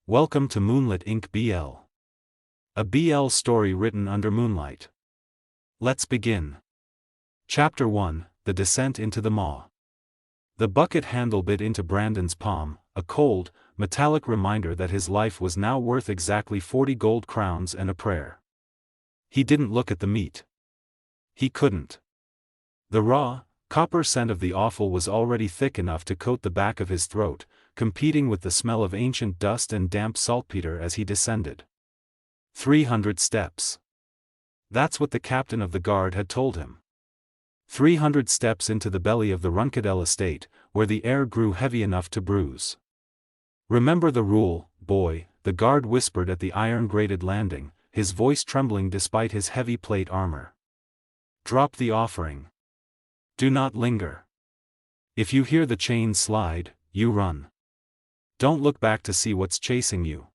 Welcome to Moonlit Inc. BL. A BL story written under moonlight. Let's begin. Chapter 1, The Descent into the Maw. The bucket handle bit into Brandon's palm, a cold, metallic reminder that his life was now worth exactly 40 gold crowns and a prayer. He didn't look at the meat. He couldn't. The raw, copper scent of the offal was already thick enough to coat the back of his throat, competing with the smell of ancient dust and damp saltpeter as he descended. 300 steps. That's what the captain of the guard had told him. 300 steps into the belly of the Runcadel estate, where the air grew heavy enough to bruise. Remember the rule, boy, the guard whispered at the iron-grated landing, his voice trembling despite his heavy plate armor. Drop the offering. Do not linger. If you hear the chain slide, you run. Don't look back to see what's chasing you.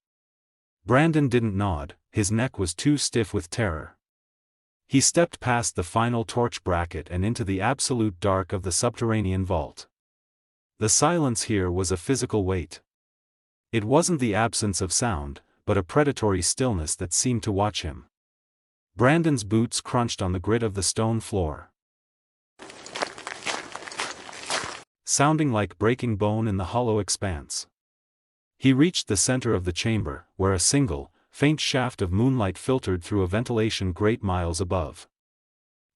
Brandon didn't nod, his neck was too stiff with terror. He stepped past the final torch bracket and into the absolute dark of the subterranean vault. The silence here was a physical weight. It wasn't the absence of sound, but a predatory stillness that seemed to watch him. Brandon's boots crunched on the grit of the stone floor, sounding like breaking bone in the hollow expanse. He reached the center of the chamber, where a single, faint shaft of moonlight filtered through a ventilation grate miles above.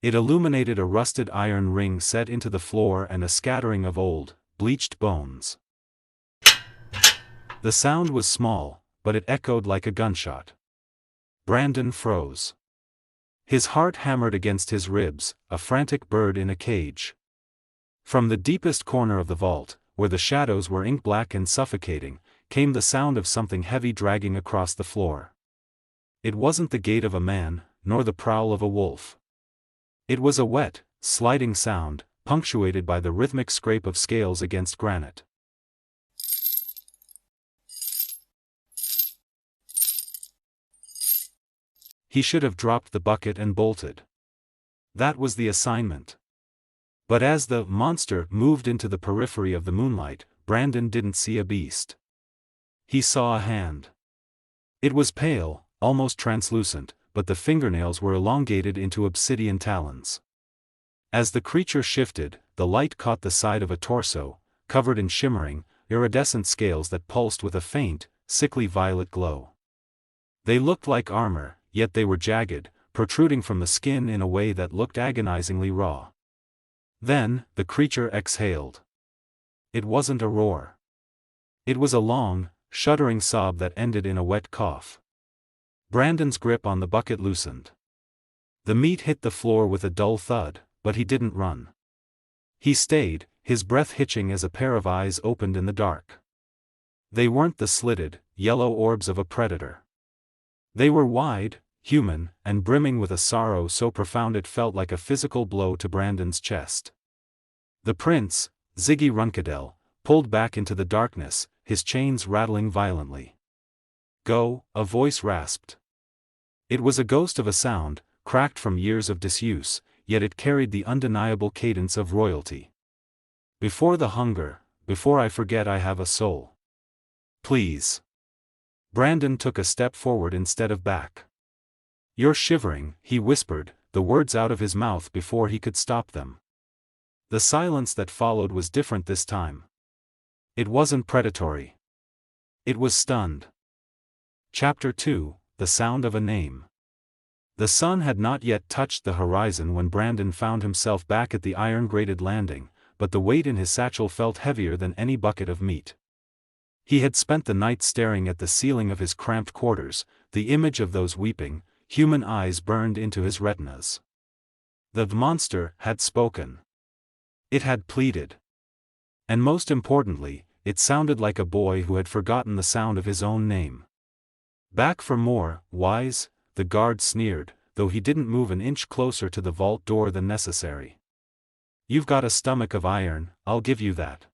It illuminated a rusted iron ring set into the floor and a scattering of old, bleached bones. The sound was small, but it echoed like a gunshot. Brandon froze. His heart hammered against his ribs, a frantic bird in a cage. From the deepest corner of the vault, where the shadows were ink-black and suffocating, came the sound of something heavy dragging across the floor. It wasn't the gait of a man, nor the prowl of a wolf. It was a wet, sliding sound, punctuated by the rhythmic scrape of scales against granite. He should have dropped the bucket and bolted. That was the assignment. But as the monster moved into the periphery of the moonlight, Brandon didn't see a beast. He saw a hand. It was pale, almost translucent, but the fingernails were elongated into obsidian talons. As the creature shifted, the light caught the side of a torso, covered in shimmering, iridescent scales that pulsed with a faint, sickly violet glow. They looked like armor, yet they were jagged, protruding from the skin in a way that looked agonizingly raw. Then, the creature exhaled. It wasn't a roar. It was a long, shuddering sob that ended in a wet cough. Brandon's grip on the bucket loosened. The meat hit the floor with a dull thud, but he didn't run. He stayed, his breath hitching as a pair of eyes opened in the dark. They weren't the slitted, yellow orbs of a predator. They were wide, human, and brimming with a sorrow so profound it felt like a physical blow to Brandon's chest. The prince, Ziggy Runcadel, pulled back into the darkness, his chains rattling violently. Go, a voice rasped. It was a ghost of a sound, cracked from years of disuse, yet it carried the undeniable cadence of royalty. Before the hunger, before I forget I have a soul. Please. Brandon took a step forward instead of back. You're shivering, he whispered, the words out of his mouth before he could stop them. The silence that followed was different this time. It wasn't predatory. It was stunned. Chapter 2, The Sound of a Name. The sun had not yet touched the horizon when Brandon found himself back at the iron-grated landing, but the weight in his satchel felt heavier than any bucket of meat. He had spent the night staring at the ceiling of his cramped quarters, the image of those weeping, human eyes burned into his retinas. The monster had spoken. It had pleaded. And most importantly, it sounded like a boy who had forgotten the sound of his own name. Back for more, wise, the guard sneered, though he didn't move an inch closer to the vault door than necessary. You've got a stomach of iron, I'll give you that.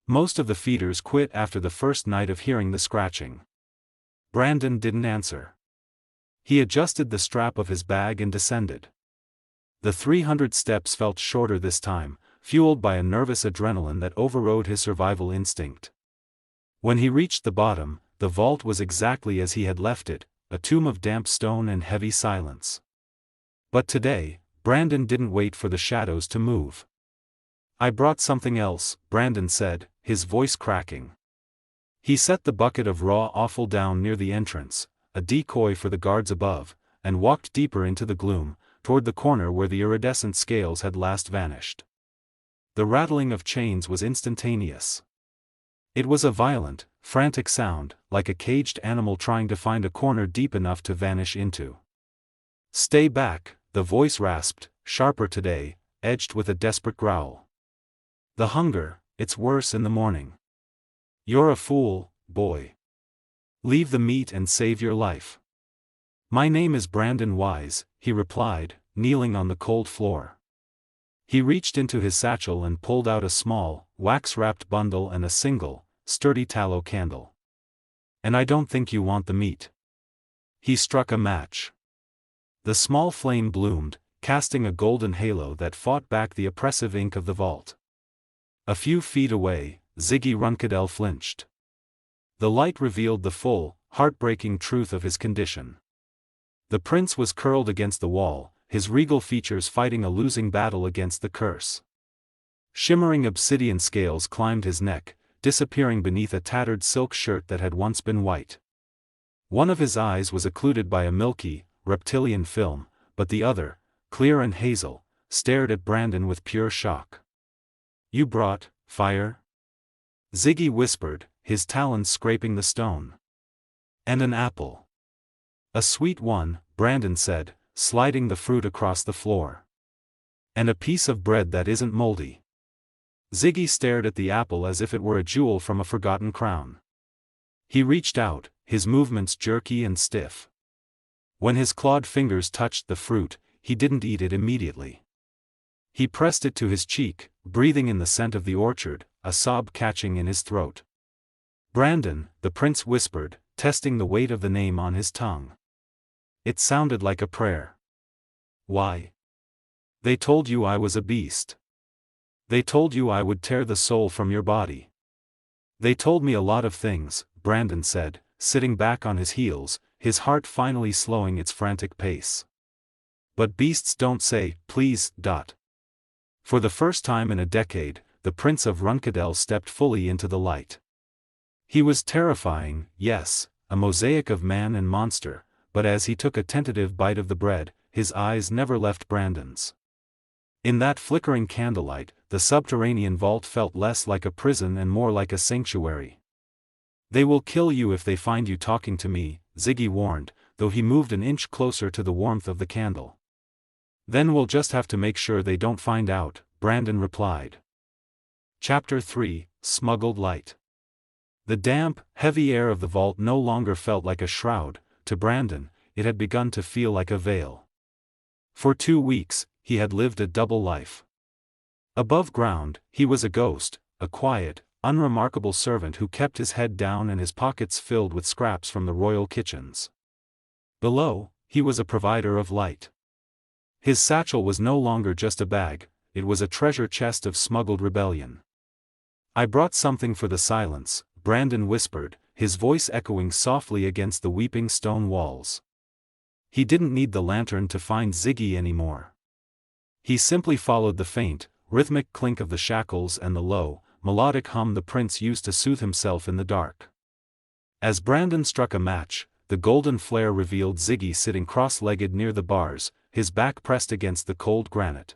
Most of the feeders quit after the first night of hearing the scratching. Brandon didn't answer. He adjusted the strap of his bag and descended. The 300 steps felt shorter this time, fueled by a nervous adrenaline that overrode his survival instinct. When he reached the bottom, the vault was exactly as he had left it, a tomb of damp stone and heavy silence. But today, Brandon didn't wait for the shadows to move. "I brought something else," Brandon said, his voice cracking. He set the bucket of raw offal down near the entrance, a decoy for the guards above, and walked deeper into the gloom, toward the corner where the iridescent scales had last vanished. The rattling of chains was instantaneous. It was a violent, frantic sound, like a caged animal trying to find a corner deep enough to vanish into. "Stay back," the voice rasped, sharper today, edged with a desperate growl. "The hunger, it's worse in the morning. You're a fool, boy. Leave the meat and save your life." "My name is Brandon Wise," he replied, kneeling on the cold floor. He reached into his satchel and pulled out a small, wax-wrapped bundle and a single, sturdy tallow candle. "And I don't think you want the meat." He struck a match. The small flame bloomed, casting a golden halo that fought back the oppressive ink of the vault. A few feet away, Ziggy Runcadel flinched. The light revealed the full, heartbreaking truth of his condition. The prince was curled against the wall, his regal features fighting a losing battle against the curse. Shimmering obsidian scales climbed his neck, disappearing beneath a tattered silk shirt that had once been white. One of his eyes was occluded by a milky, reptilian film, but the other, clear and hazel, stared at Brandon with pure shock. "You brought fire?" Ziggy whispered, his talons scraping the stone. "And an apple." "A sweet one," Brandon said, sliding the fruit across the floor. "And a piece of bread that isn't moldy." Ziggy stared at the apple as if it were a jewel from a forgotten crown. He reached out, his movements jerky and stiff. When his clawed fingers touched the fruit, he didn't eat it immediately. He pressed it to his cheek, breathing in the scent of the orchard, a sob catching in his throat. "Brandon," the prince whispered, testing the weight of the name on his tongue. It sounded like a prayer. "Why? They told you I was a beast. They told you I would tear the soul from your body. They told me a lot of things," Brandon said, sitting back on his heels, his heart finally slowing its frantic pace. "But beasts don't say, please." For the first time in a decade, the Prince of Runcadel stepped fully into the light. He was terrifying, yes, a mosaic of man and monster, but as he took a tentative bite of the bread, his eyes never left Brandon's. In that flickering candlelight, the subterranean vault felt less like a prison and more like a sanctuary. "They will kill you if they find you talking to me," Ziggy warned, though he moved an inch closer to the warmth of the candle. "Then we'll just have to make sure they don't find out," Brandon replied. Chapter 3, Smuggled Light. The damp, heavy air of the vault no longer felt like a shroud. To Brandon, it had begun to feel like a veil. For 2 weeks, he had lived a double life. Above ground, he was a ghost, a quiet, unremarkable servant who kept his head down and his pockets filled with scraps from the royal kitchens. Below, he was a provider of light. His satchel was no longer just a bag, it was a treasure chest of smuggled rebellion. "I brought something for the silence," Brandon whispered, his voice echoing softly against the weeping stone walls. He didn't need the lantern to find Ziggy anymore. He simply followed the faint, rhythmic clink of the shackles and the low, melodic hum the prince used to soothe himself in the dark. As Brandon struck a match, the golden flare revealed Ziggy sitting cross-legged near the bars, his back pressed against the cold granite.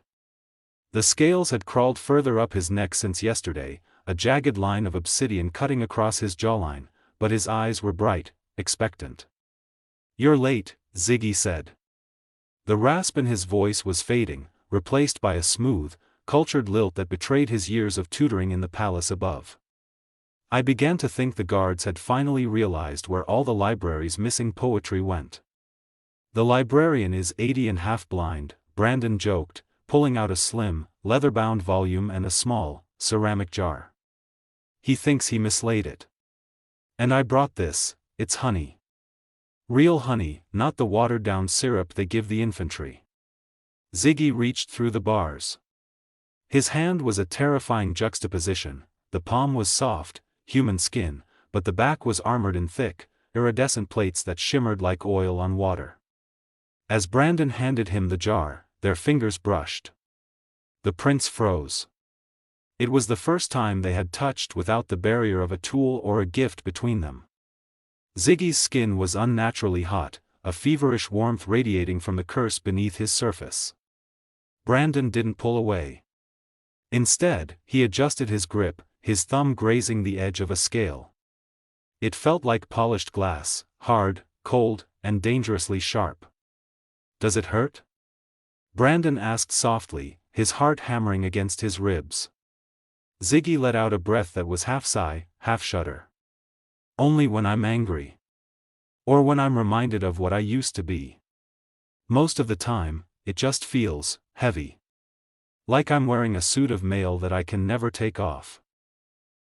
The scales had crawled further up his neck since yesterday, a jagged line of obsidian cutting across his jawline, but his eyes were bright, expectant. "You're late," Ziggy said. The rasp in his voice was fading, replaced by a smooth, cultured lilt that betrayed his years of tutoring in the palace above. "I began to think the guards had finally realized where all the library's missing poetry went." "The librarian is 80 and half blind," Brandon joked, pulling out a slim, leather-bound volume and a small, ceramic jar. "He thinks he mislaid it. And I brought this, it's honey. Real honey, not the watered-down syrup they give the infantry." Ziggy reached through the bars. His hand was a terrifying juxtaposition, the palm was soft, human skin, but the back was armored in thick, iridescent plates that shimmered like oil on water. As Brandon handed him the jar, their fingers brushed. The prince froze. It was the first time they had touched without the barrier of a tool or a gift between them. Ziggy's skin was unnaturally hot, a feverish warmth radiating from the curse beneath his surface. Brandon didn't pull away. Instead, he adjusted his grip, his thumb grazing the edge of a scale. It felt like polished glass, hard, cold, and dangerously sharp. "Does it hurt?" Brandon asked softly, his heart hammering against his ribs. Ziggy let out a breath that was half sigh, half shudder. "Only when I'm angry. Or when I'm reminded of what I used to be. Most of the time, it just feels heavy. Like I'm wearing a suit of mail that I can never take off."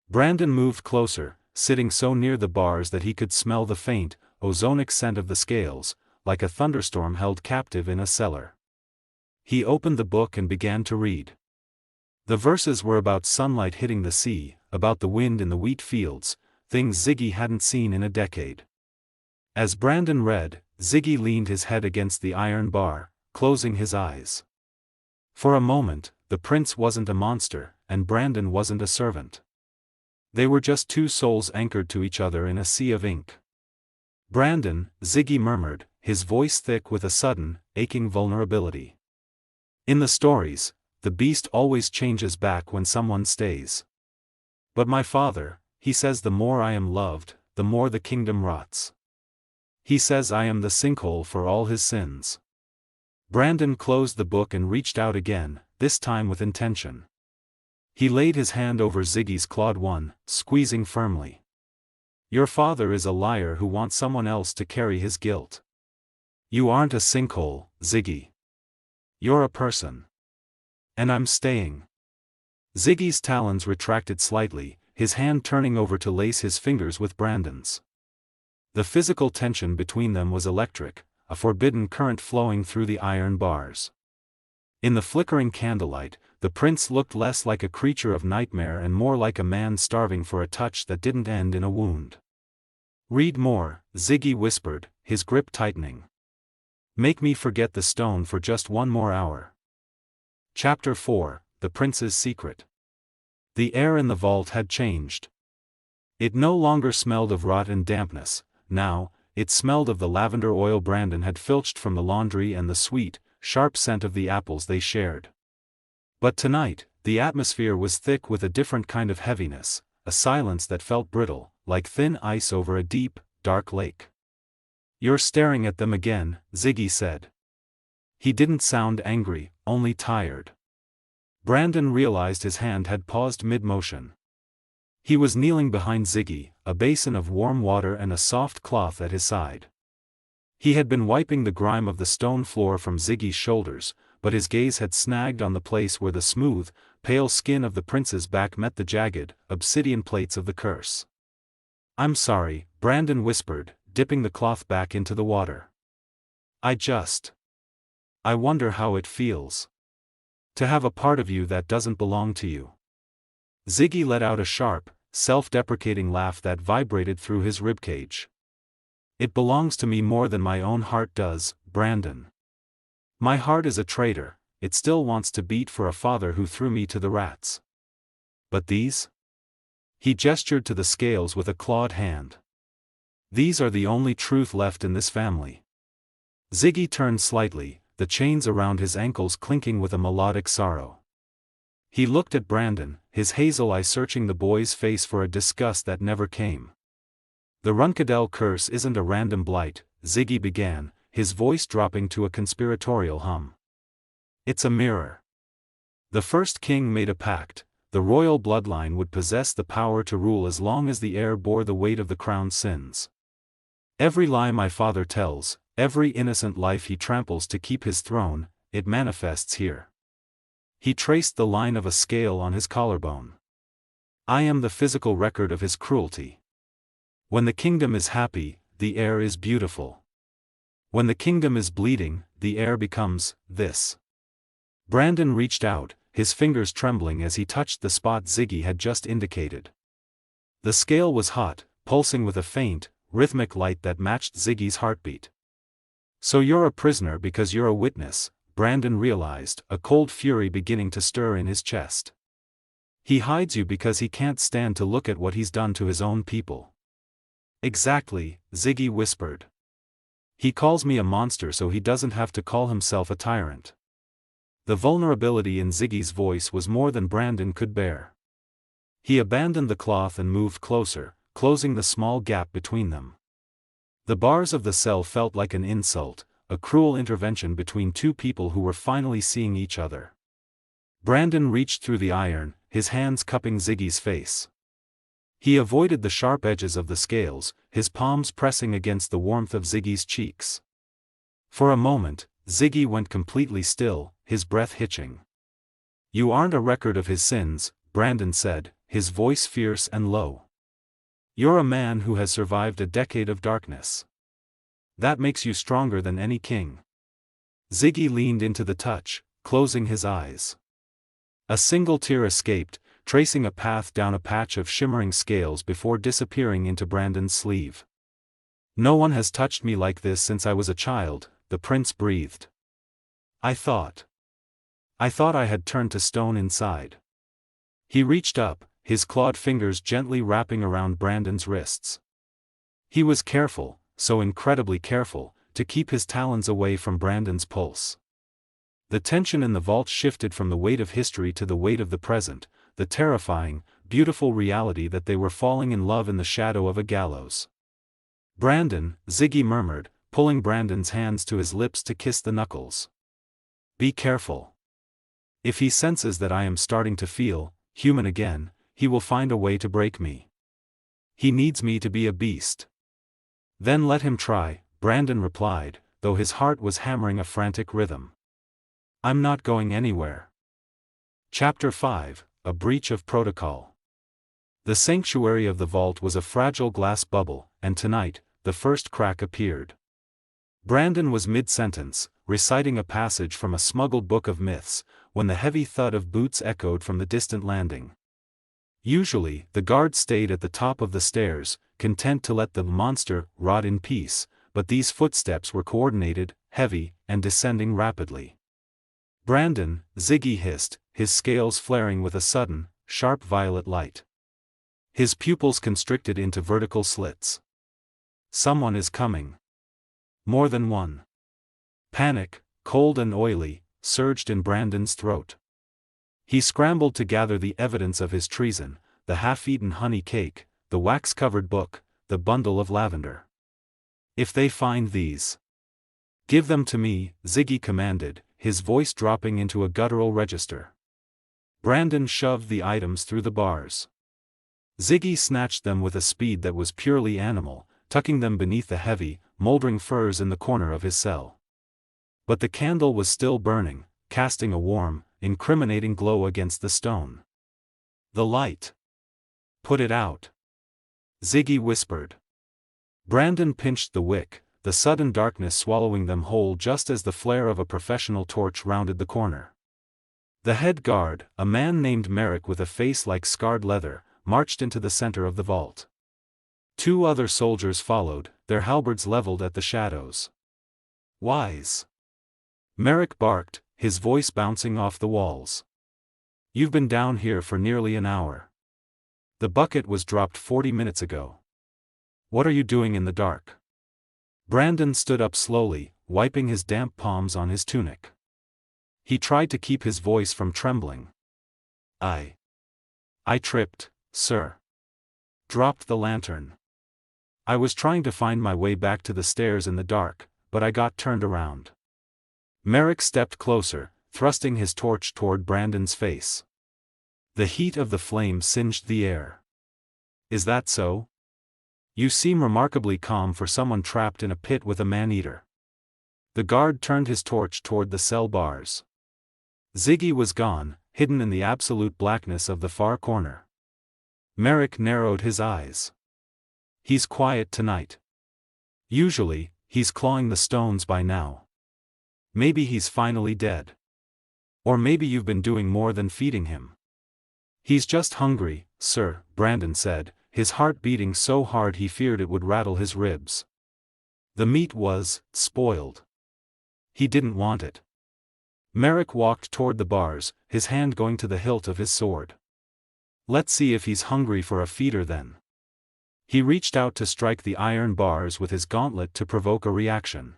Brandon moved closer, sitting so near the bars that he could smell the faint, ozonic scent of the scales, like a thunderstorm held captive in a cellar. He opened the book and began to read. The verses were about sunlight hitting the sea, about the wind in the wheat fields, things Ziggy hadn't seen in a decade. As Brandon read, Ziggy leaned his head against the iron bar, closing his eyes. For a moment, the prince wasn't a monster, and Brandon wasn't a servant. They were just two souls anchored to each other in a sea of ink. "Brandon," Ziggy murmured, his voice thick with a sudden, aching vulnerability. "In the stories, the beast always changes back when someone stays. But my father, he says the more I am loved, the more the kingdom rots. He says I am the sinkhole for all his sins." Brandon closed the book and reached out again, this time with intention. He laid his hand over Ziggy's clawed one, squeezing firmly. "Your father is a liar who wants someone else to carry his guilt. You aren't a sinkhole, Ziggy. You're a person. And I'm staying." Ziggy's talons retracted slightly, his hand turning over to lace his fingers with Brandon's. The physical tension between them was electric, a forbidden current flowing through the iron bars. In the flickering candlelight, the prince looked less like a creature of nightmare and more like a man starving for a touch that didn't end in a wound. "Read more," Ziggy whispered, his grip tightening. "Make me forget the stone for just one more hour." Chapter 4, The Prince's Secret. The air in the vault had changed. It no longer smelled of rot and dampness, now, it smelled of the lavender oil Brandon had filched from the laundry and the sweet, sharp scent of the apples they shared. But tonight, the atmosphere was thick with a different kind of heaviness, a silence that felt brittle, like thin ice over a deep, dark lake. "You're staring at them again," Ziggy said. He didn't sound angry, only tired. Brandon realized his hand had paused mid-motion. He was kneeling behind Ziggy, a basin of warm water and a soft cloth at his side. He had been wiping the grime of the stone floor from Ziggy's shoulders, but his gaze had snagged on the place where the smooth, pale skin of the prince's back met the jagged, obsidian plates of the curse. "I'm sorry," Brandon whispered, dipping the cloth back into the water. I wonder how it feels. To have a part of you that doesn't belong to you." Ziggy let out a sharp, self-deprecating laugh that vibrated through his ribcage. "It belongs to me more than my own heart does, Brandon. My heart is a traitor, it still wants to beat for a father who threw me to the rats. But these?" He gestured to the scales with a clawed hand. "These are the only truth left in this family." Ziggy turned slightly, the chains around his ankles clinking with a melodic sorrow. He looked at Brandon, his hazel eye searching the boy's face for a disgust that never came. "The Runcadel curse isn't a random blight," Ziggy began, his voice dropping to a conspiratorial hum. "It's a mirror. The first king made a pact: the royal bloodline would possess the power to rule as long as the heir bore the weight of the crown's sins. Every lie my father tells, every innocent life he tramples to keep his throne, it manifests here." He traced the line of a scale on his collarbone. "I am the physical record of his cruelty. When the kingdom is happy, the heir is beautiful. When the kingdom is bleeding, the heir becomes this." Brandon reached out, his fingers trembling as he touched the spot Ziggy had just indicated. The scale was hot, pulsing with a faint, rhythmic light that matched Ziggy's heartbeat. "So you're a prisoner because you're a witness," Brandon realized, a cold fury beginning to stir in his chest. "He hides you because he can't stand to look at what he's done to his own people." "Exactly," Ziggy whispered. "He calls me a monster so he doesn't have to call himself a tyrant." The vulnerability in Ziggy's voice was more than Brandon could bear. He abandoned the cloth and moved closer, closing the small gap between them. The bars of the cell felt like an insult, a cruel intervention between two people who were finally seeing each other. Brandon reached through the iron, his hands cupping Ziggy's face. He avoided the sharp edges of the scales, his palms pressing against the warmth of Ziggy's cheeks. For a moment, Ziggy went completely still, his breath hitching. "You aren't a record of his sins," Brandon said, his voice fierce and low. "You're a man who has survived a decade of darkness. That makes you stronger than any king." Ziggy leaned into the touch, closing his eyes. A single tear escaped, tracing a path down a patch of shimmering scales before disappearing into Brandon's sleeve. "No one has touched me like this since I was a child," the prince breathed. I thought I had turned to stone inside." He reached up, his clawed fingers gently wrapping around Brandon's wrists. He was careful, so incredibly careful, to keep his talons away from Brandon's pulse. The tension in the vault shifted from the weight of history to the weight of the present, the terrifying, beautiful reality that they were falling in love in the shadow of a gallows. "Brandon," Ziggy murmured, pulling Brandon's hands to his lips to kiss the knuckles. "Be careful. If he senses that I am starting to feel human again, he will find a way to break me. He needs me to be a beast." "Then let him try," Brandon replied, though his heart was hammering a frantic rhythm. "I'm not going anywhere." Chapter 5, A Breach of Protocol. The sanctuary of the vault was a fragile glass bubble, and tonight, the first crack appeared. Brandon was mid-sentence, reciting a passage from a smuggled book of myths, when the heavy thud of boots echoed from the distant landing. Usually, the guard stayed at the top of the stairs, content to let the monster rot in peace, but these footsteps were coordinated, heavy, and descending rapidly. "Brandon," Ziggy hissed, his scales flaring with a sudden, sharp violet light. His pupils constricted into vertical slits. "Someone is coming." More than one. Panic, cold and oily, surged in Brandon's throat. He scrambled to gather the evidence of his treason, the half-eaten honey cake, the wax-covered book, the bundle of lavender. "If they find these, give them to me," Ziggy commanded, his voice dropping into a guttural register. Brandon shoved the items through the bars. Ziggy snatched them with a speed that was purely animal, tucking them beneath the heavy, moldering furs in the corner of his cell. But the candle was still burning, casting a warm, incriminating glow against the stone. "The light. Put it out," Ziggy whispered. Brandon pinched the wick, the sudden darkness swallowing them whole just as the flare of a professional torch rounded the corner. The head guard, a man named Merrick with a face like scarred leather, marched into the center of the vault. Two other soldiers followed, their halberds leveled at the shadows. "Wise," Merrick barked, his voice bouncing off the walls. "You've been down here for nearly an hour. The bucket was dropped 40 minutes ago. What are you doing in the dark?" Brandon stood up slowly, wiping his damp palms on his tunic. He tried to keep his voice from trembling. I tripped, sir. Dropped the lantern. I was trying to find my way back to the stairs in the dark, but I got turned around." Merrick stepped closer, thrusting his torch toward Brandon's face. The heat of the flame singed the air. "Is that so? You seem remarkably calm for someone trapped in a pit with a man-eater." The guard turned his torch toward the cell bars. Ziggy was gone, hidden in the absolute blackness of the far corner. Merrick narrowed his eyes. "He's quiet tonight. Usually, he's clawing the stones by now. Maybe he's finally dead. Or maybe you've been doing more than feeding him." "He's just hungry, sir," Brandon said, his heart beating so hard he feared it would rattle his ribs. The meat was spoiled. He didn't want it. Merrick walked toward the bars, his hand going to the hilt of his sword. Let's see if he's hungry for a feeder then. He reached out to strike the iron bars with his gauntlet to provoke a reaction.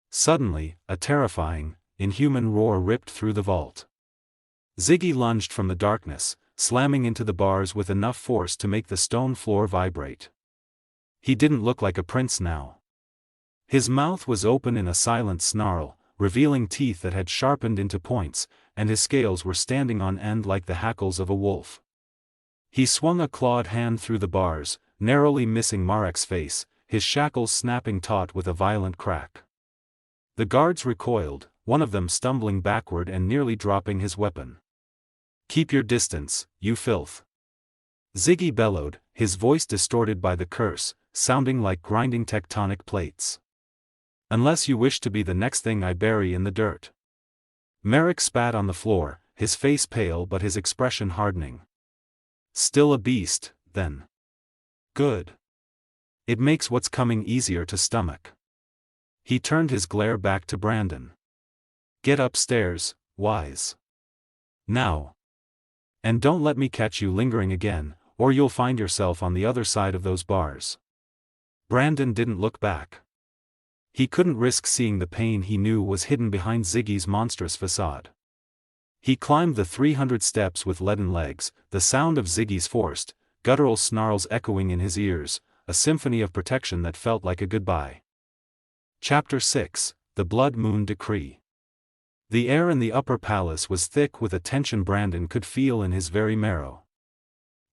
Suddenly, a terrifying, inhuman roar ripped through the vault. Ziggy lunged from the darkness, slamming into the bars with enough force to make the stone floor vibrate. He didn't look like a prince now. His mouth was open in a silent snarl, revealing teeth that had sharpened into points, and his scales were standing on end like the hackles of a wolf. He swung a clawed hand through the bars, narrowly missing Marek's face, his shackles snapping taut with a violent crack. The guards recoiled, one of them stumbling backward and nearly dropping his weapon. "Keep your distance, you filth!" Ziggy bellowed, his voice distorted by the curse, sounding like grinding tectonic plates. "Unless you wish to be the next thing I bury in the dirt." Merrick spat on the floor, his face pale but his expression hardening. "Still a beast, then. Good. It makes what's coming easier to stomach." He turned his glare back to Brandon. "Get upstairs, Wise. Now. And don't let me catch you lingering again, or you'll find yourself on the other side of those bars." Brandon didn't look back. He couldn't risk seeing the pain he knew was hidden behind Ziggy's monstrous facade. He climbed the 300 steps with leaden legs, the sound of Ziggy's forced, guttural snarls echoing in his ears, a symphony of protection that felt like a goodbye. Chapter 6, The Blood Moon Decree. The air in the upper palace was thick with a tension Brandon could feel in his very marrow.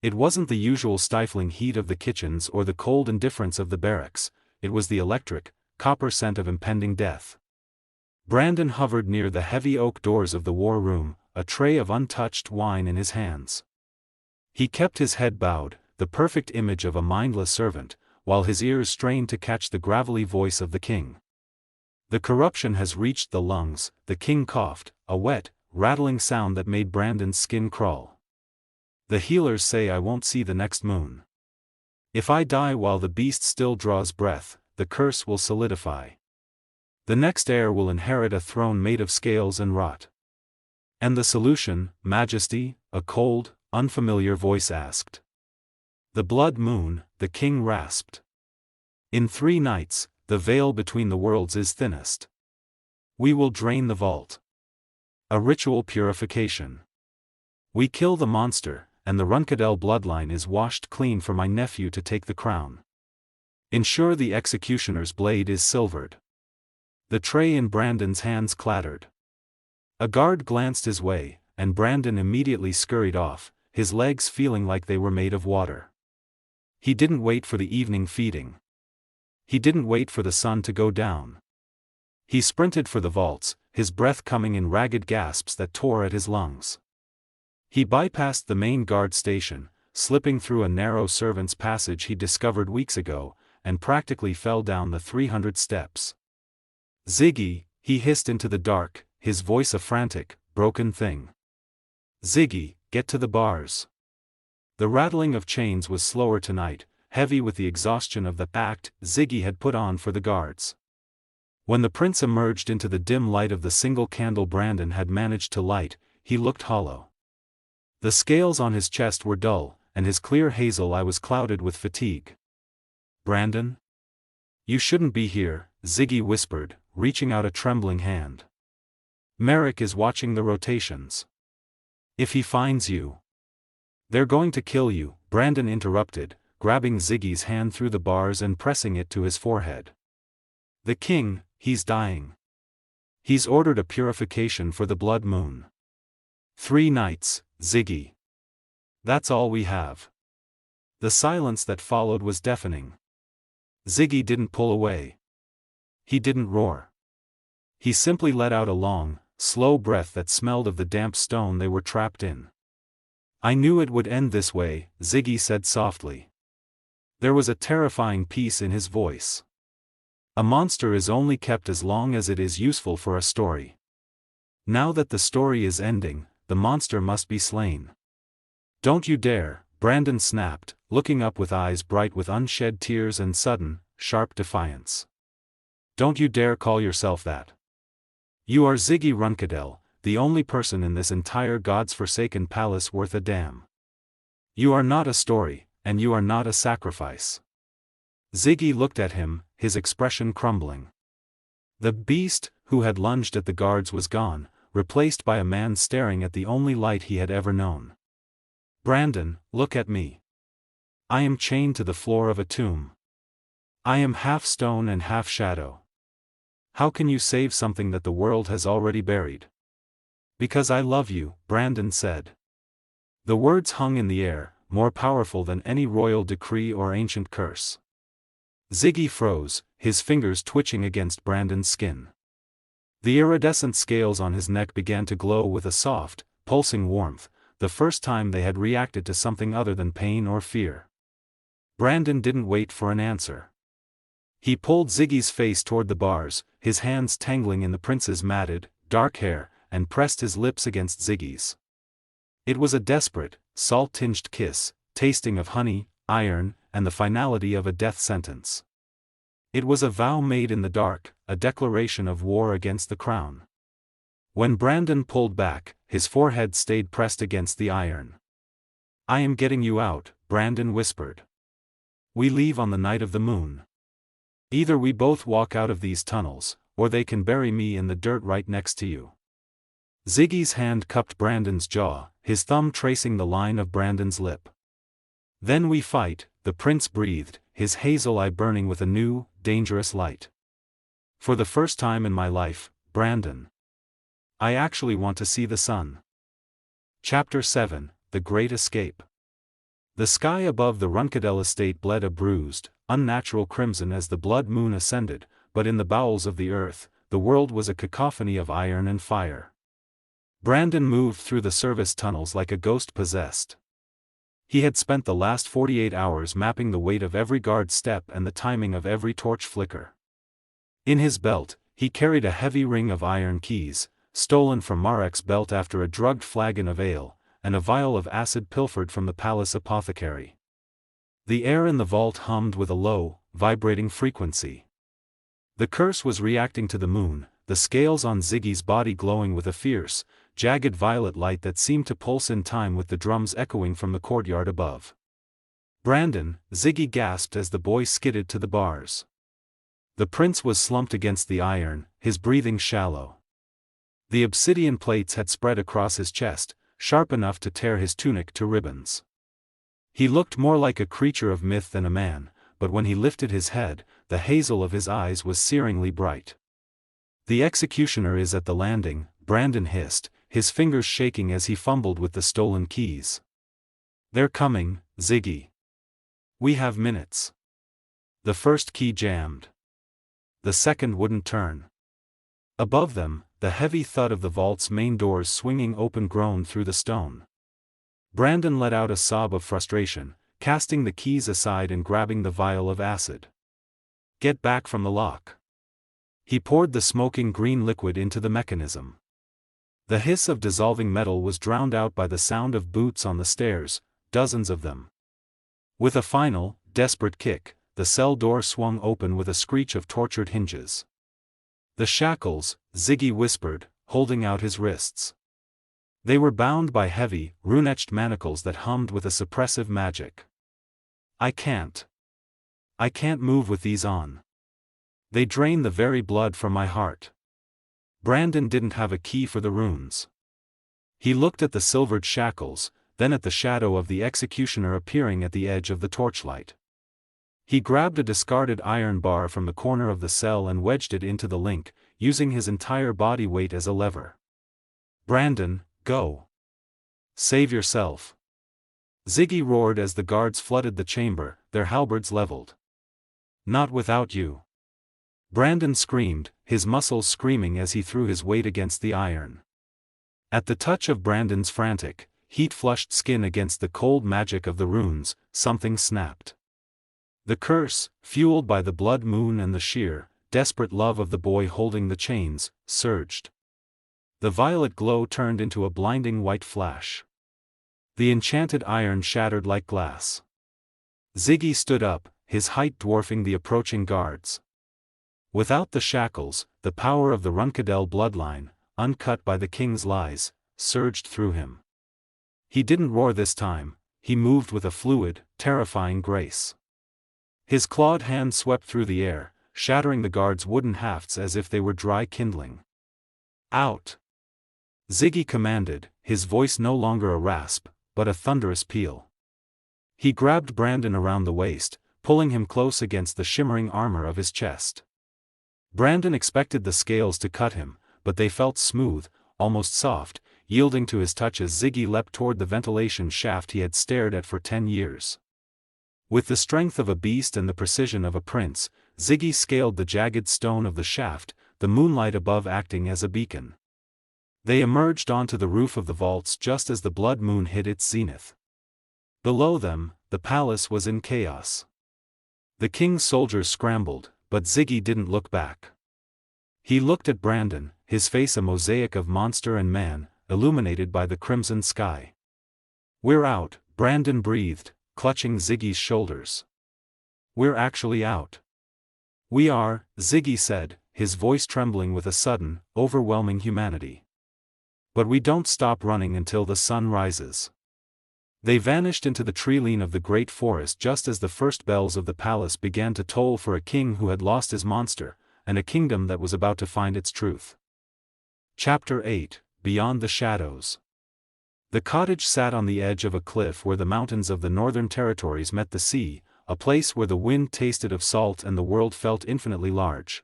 It wasn't the usual stifling heat of the kitchens or the cold indifference of the barracks, it was the electric, copper scent of impending death. Brandon hovered near the heavy oak doors of the war room, a tray of untouched wine in his hands. He kept his head bowed, the perfect image of a mindless servant, while his ears strained to catch the gravelly voice of the king. "The corruption has reached the lungs," the king coughed, a wet, rattling sound that made Brandon's skin crawl. "The healers say I won't see the next moon. If I die while the beast still draws breath, the curse will solidify. The next heir will inherit a throne made of scales and rot." "And the solution, Majesty?" a cold, unfamiliar voice asked. "The blood moon," the king rasped. "In 3 nights, the veil between the worlds is thinnest. We will drain the vault. A ritual purification. We kill the monster, and the Runcadel bloodline is washed clean for my nephew to take the crown. Ensure the executioner's blade is silvered." The tray in Brandon's hands clattered. A guard glanced his way, and Brandon immediately scurried off, his legs feeling like they were made of water. He didn't wait for the evening feeding. He didn't wait for the sun to go down. He sprinted for the vaults, his breath coming in ragged gasps that tore at his lungs. He bypassed the main guard station, slipping through a narrow servant's passage he discovered weeks ago, and practically fell down the 300 steps. "Ziggy," he hissed into the dark, his voice a frantic, broken thing. "Ziggy, get to the bars." The rattling of chains was slower tonight, heavy with the exhaustion of the act Ziggy had put on for the guards. When the prince emerged into the dim light of the single candle Brandon had managed to light, he looked hollow. The scales on his chest were dull, and his clear hazel eye was clouded with fatigue. "Brandon? You shouldn't be here," Ziggy whispered, reaching out a trembling hand. "Merrick is watching the rotations. If he finds you, they're going to kill you," Brandon interrupted, grabbing Ziggy's hand through the bars and pressing it to his forehead. "The king, he's dying. He's ordered a purification for the blood moon. 3 nights, Ziggy. That's all we have." The silence that followed was deafening. Ziggy didn't pull away. He didn't roar. He simply let out a long, slow breath that smelled of the damp stone they were trapped in. "I knew it would end this way," Ziggy said softly. There was a terrifying peace in his voice. A monster is only kept as long as it is useful for a story. Now that the story is ending, the monster must be slain. "Don't you dare," Brandon snapped, looking up with eyes bright with unshed tears and sudden, sharp defiance. Don't you dare call yourself that. You are Ziggy Runcadel, the only person in this entire God's-forsaken palace worth a damn. You are not a story, and you are not a sacrifice. Ziggy looked at him, his expression crumbling. The beast, who had lunged at the guards, was gone, replaced by a man staring at the only light he had ever known. Brandon, look at me. I am chained to the floor of a tomb. I am half stone and half shadow. How can you save something that the world has already buried? Because I love you, Brandon said. The words hung in the air, more powerful than any royal decree or ancient curse. Ziggy froze, his fingers twitching against Brandon's skin. The iridescent scales on his neck began to glow with a soft, pulsing warmth, the first time they had reacted to something other than pain or fear. Brandon didn't wait for an answer. He pulled Ziggy's face toward the bars, his hands tangling in the prince's matted, dark hair, and pressed his lips against Ziggy's. It was a desperate, salt-tinged kiss, tasting of honey, iron, and the finality of a death sentence. It was a vow made in the dark, a declaration of war against the crown. When Brandon pulled back, his forehead stayed pressed against the iron. I am getting you out, Brandon whispered. We leave on the night of the moon. Either we both walk out of these tunnels, or they can bury me in the dirt right next to you. Ziggy's hand cupped Brandon's jaw, his thumb tracing the line of Brandon's lip. Then we fight, the prince breathed, his hazel eye burning with a new, dangerous light. For the first time in my life, Brandon. I actually want to see the sun. Chapter 7, The Great Escape. The sky above the Runcadel estate bled a bruised, unnatural crimson as the blood moon ascended, but in the bowels of the earth, the world was a cacophony of iron and fire. Brandon moved through the service tunnels like a ghost possessed. He had spent the last 48 hours mapping the weight of every guard step and the timing of every torch flicker. In his belt, he carried a heavy ring of iron keys, stolen from Marek's belt after a drugged flagon of ale, and a vial of acid pilfered from the palace apothecary. The air in the vault hummed with a low, vibrating frequency. The curse was reacting to the moon, the scales on Ziggy's body glowing with a fierce, jagged violet light that seemed to pulse in time with the drums echoing from the courtyard above. Brandon, Ziggy gasped as the boy skidded to the bars. The prince was slumped against the iron, his breathing shallow. The obsidian plates had spread across his chest, sharp enough to tear his tunic to ribbons. He looked more like a creature of myth than a man, but when he lifted his head, the hazel of his eyes was searingly bright. The executioner is at the landing, Brandon hissed, his fingers shaking as he fumbled with the stolen keys. They're coming, Ziggy. We have minutes. The first key jammed. The second wouldn't turn. Above them, the heavy thud of the vault's main doors swinging open groaned through the stone. Brandon let out a sob of frustration, casting the keys aside and grabbing the vial of acid. Get back from the lock. He poured the smoking green liquid into the mechanism. The hiss of dissolving metal was drowned out by the sound of boots on the stairs, dozens of them. With a final, desperate kick, the cell door swung open with a screech of tortured hinges. The shackles, Ziggy whispered, holding out his wrists. They were bound by heavy, rune-etched manacles that hummed with a suppressive magic. I can't move with these on. They drain the very blood from my heart. Brandon didn't have a key for the runes. He looked at the silvered shackles, then at the shadow of the executioner appearing at the edge of the torchlight. He grabbed a discarded iron bar from the corner of the cell and wedged it into the link, using his entire body weight as a lever. Brandon, go. Save yourself. Ziggy roared as the guards flooded the chamber, their halberds leveled. Not without you. Brandon screamed, his muscles screaming as he threw his weight against the iron. At the touch of Brandon's frantic, heat-flushed skin against the cold magic of the runes, something snapped. The curse, fueled by the blood moon and the sheer, desperate love of the boy holding the chains, surged. The violet glow turned into a blinding white flash. The enchanted iron shattered like glass. Ziggy stood up, his height dwarfing the approaching guards. Without the shackles, the power of the Runcadel bloodline, uncut by the king's lies, surged through him. He didn't roar this time, he moved with a fluid, terrifying grace. His clawed hand swept through the air, shattering the guards' wooden hafts as if they were dry kindling. Out! Ziggy commanded, his voice no longer a rasp, but a thunderous peal. He grabbed Brandon around the waist, pulling him close against the shimmering armor of his chest. Brandon expected the scales to cut him, but they felt smooth, almost soft, yielding to his touch as Ziggy leapt toward the ventilation shaft he had stared at for 10 years. With the strength of a beast and the precision of a prince, Ziggy scaled the jagged stone of the shaft, the moonlight above acting as a beacon. They emerged onto the roof of the vaults just as the blood moon hit its zenith. Below them, the palace was in chaos. The king's soldiers scrambled, but Ziggy didn't look back. He looked at Brandon, his face a mosaic of monster and man, illuminated by the crimson sky. "We're out," Brandon breathed, clutching Ziggy's shoulders. "We're actually out." "We are," Ziggy said, his voice trembling with a sudden, overwhelming humanity. "But we don't stop running until the sun rises." They vanished into the tree-line of the great forest just as the first bells of the palace began to toll for a king who had lost his monster, and a kingdom that was about to find its truth. Chapter 8, Beyond the Shadows. The cottage sat on the edge of a cliff where the mountains of the northern territories met the sea, a place where the wind tasted of salt and the world felt infinitely large.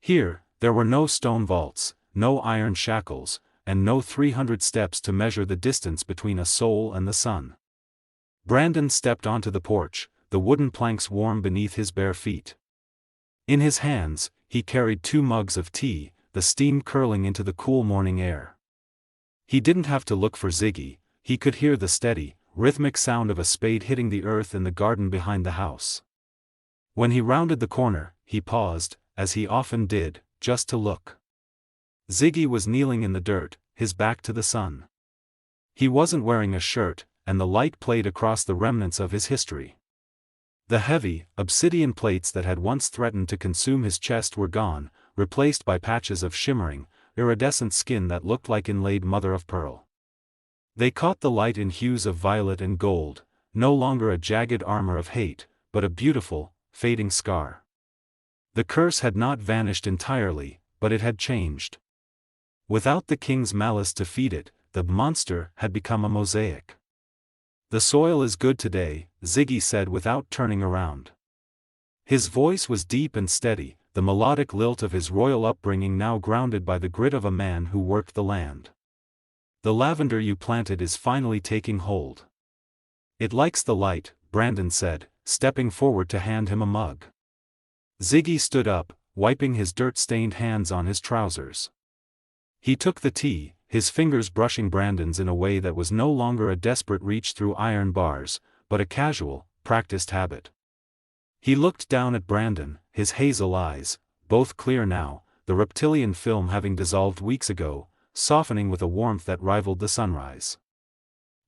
Here, there were no stone vaults, no iron shackles, and no 300 steps to measure the distance between a soul and the sun. Brandon stepped onto the porch, the wooden planks warm beneath his bare feet. In his hands, he carried 2 mugs of tea, the steam curling into the cool morning air. He didn't have to look for Ziggy, he could hear the steady, rhythmic sound of a spade hitting the earth in the garden behind the house. When he rounded the corner, he paused, as he often did, just to look. Ziggy was kneeling in the dirt, his back to the sun. He wasn't wearing a shirt, and the light played across the remnants of his history. The heavy, obsidian plates that had once threatened to consume his chest were gone, replaced by patches of shimmering, iridescent skin that looked like inlaid mother-of-pearl. They caught the light in hues of violet and gold, no longer a jagged armor of hate, but a beautiful, fading scar. The curse had not vanished entirely, but it had changed. Without the king's malice to feed it, the monster had become a mosaic. "The soil is good today," Ziggy said without turning around. His voice was deep and steady, the melodic lilt of his royal upbringing now grounded by the grit of a man who worked the land. "The lavender you planted is finally taking hold." "It likes the light," Brandon said, stepping forward to hand him a mug. Ziggy stood up, wiping his dirt-stained hands on his trousers. He took the tea, his fingers brushing Brandon's in a way that was no longer a desperate reach through iron bars, but a casual, practiced habit. He looked down at Brandon, his hazel eyes, both clear now, the reptilian film having dissolved weeks ago, softening with a warmth that rivaled the sunrise.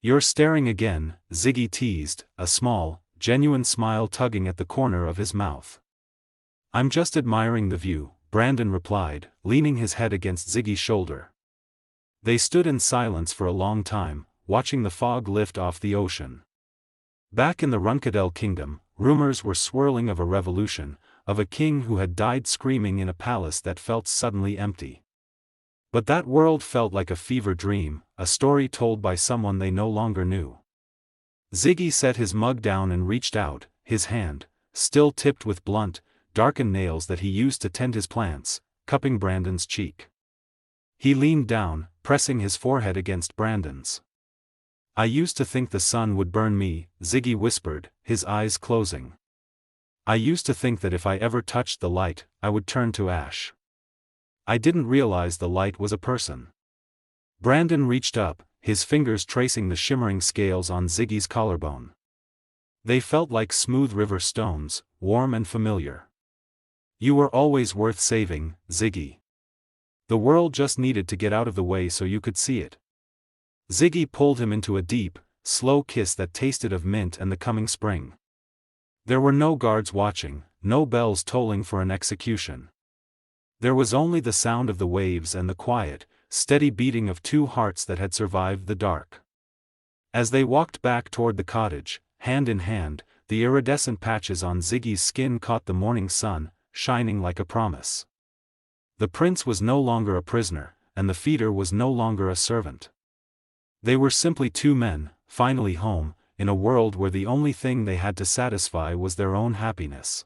"You're staring again," Ziggy teased, a small, genuine smile tugging at the corner of his mouth. "I'm just admiring the view," Brandon replied, leaning his head against Ziggy's shoulder. They stood in silence for a long time, watching the fog lift off the ocean. Back in the Runcadel kingdom, rumors were swirling of a revolution, of a king who had died screaming in a palace that felt suddenly empty. But that world felt like a fever dream, a story told by someone they no longer knew. Ziggy set his mug down and reached out, his hand, still tipped with blunt, darkened nails that he used to tend his plants, cupping Brandon's cheek. He leaned down, pressing his forehead against Brandon's. "I used to think the sun would burn me," Ziggy whispered, his eyes closing. "I used to think that if I ever touched the light, I would turn to ash. I didn't realize the light was a person." Brandon reached up, his fingers tracing the shimmering scales on Ziggy's collarbone. They felt like smooth river stones, warm and familiar. "You were always worth saving, Ziggy. The world just needed to get out of the way so you could see it." Ziggy pulled him into a deep, slow kiss that tasted of mint and the coming spring. There were no guards watching, no bells tolling for an execution. There was only the sound of the waves and the quiet, steady beating of two hearts that had survived the dark. As they walked back toward the cottage, hand in hand, the iridescent patches on Ziggy's skin caught the morning sun, shining like a promise. The prince was no longer a prisoner, and the feeder was no longer a servant. They were simply two men, finally home, in a world where the only thing they had to satisfy was their own happiness.